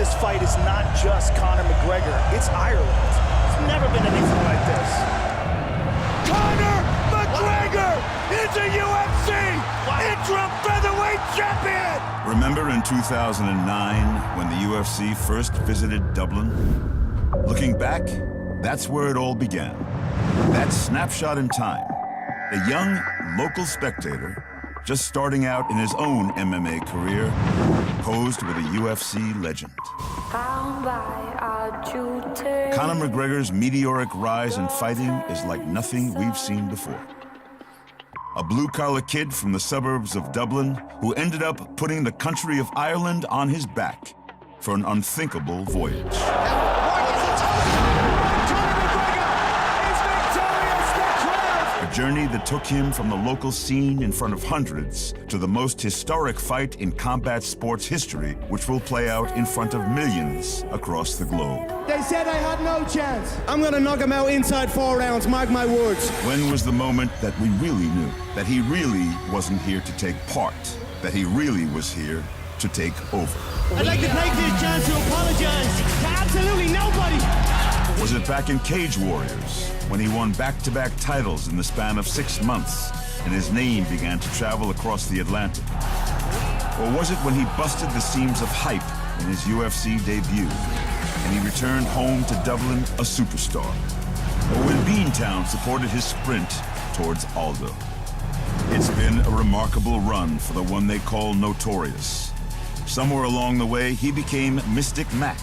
this fight is not just Conor McGregor, it's Ireland. There's never been anything like this. Conor McGregor is a UFC interim featherweight champion! Remember in 2009 when the UFC first visited Dublin? Looking back, that's where it all began. That snapshot in time. A young local spectator, just starting out in his own MMA career, posed with a UFC legend. Conor McGregor's meteoric rise in fighting is like nothing we've seen before. A blue-collar kid from the suburbs of Dublin who ended up putting the country of Ireland on his back for an unthinkable voyage. A journey that took him from the local scene in front of hundreds to the most historic fight in combat sports history, which will play out in front of millions across the globe. They said I had no chance. I'm gonna knock him out inside 4 rounds, mark my words. When was the moment that we really knew that he really wasn't here to take part, that he really was here to take over? I'd like to take this chance to apologize to absolutely nobody. Was it back in Cage Warriors, when he won back-to-back titles in the span of 6 months, and his name began to travel across the Atlantic? Or was it when he busted the seams of hype in his UFC debut, and he returned home to Dublin a superstar? Or when Beantown supported his sprint towards Aldo? It's been a remarkable run for the one they call Notorious. Somewhere along the way, he became Mystic Mac.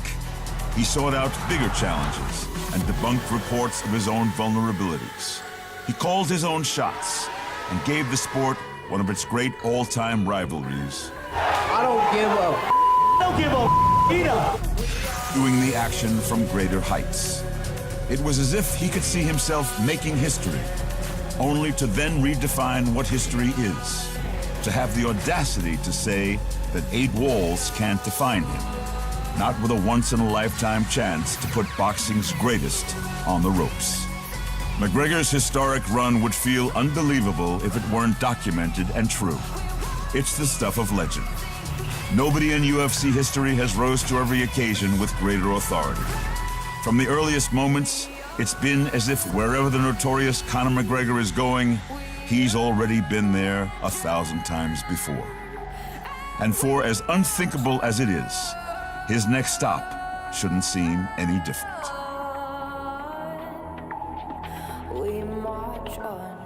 He sought out bigger challenges and debunked reports of his own vulnerabilities. He called his own shots and gave the sport one of its great all-time rivalries. I don't give a either. Doing the action from greater heights. It was as if he could see himself making history, only to then redefine what history is. To have the audacity to say that 8 walls can't define him. Not with a once-in-a-lifetime chance to put boxing's greatest on the ropes. McGregor's historic run would feel unbelievable if it weren't documented and true. It's the stuff of legend. Nobody in UFC history has rose to every occasion with greater authority. From the earliest moments, it's been as if wherever the notorious Conor McGregor is going, he's already been there 1,000 times before. And for as unthinkable as it is, his next stop shouldn't seem any different. We march on.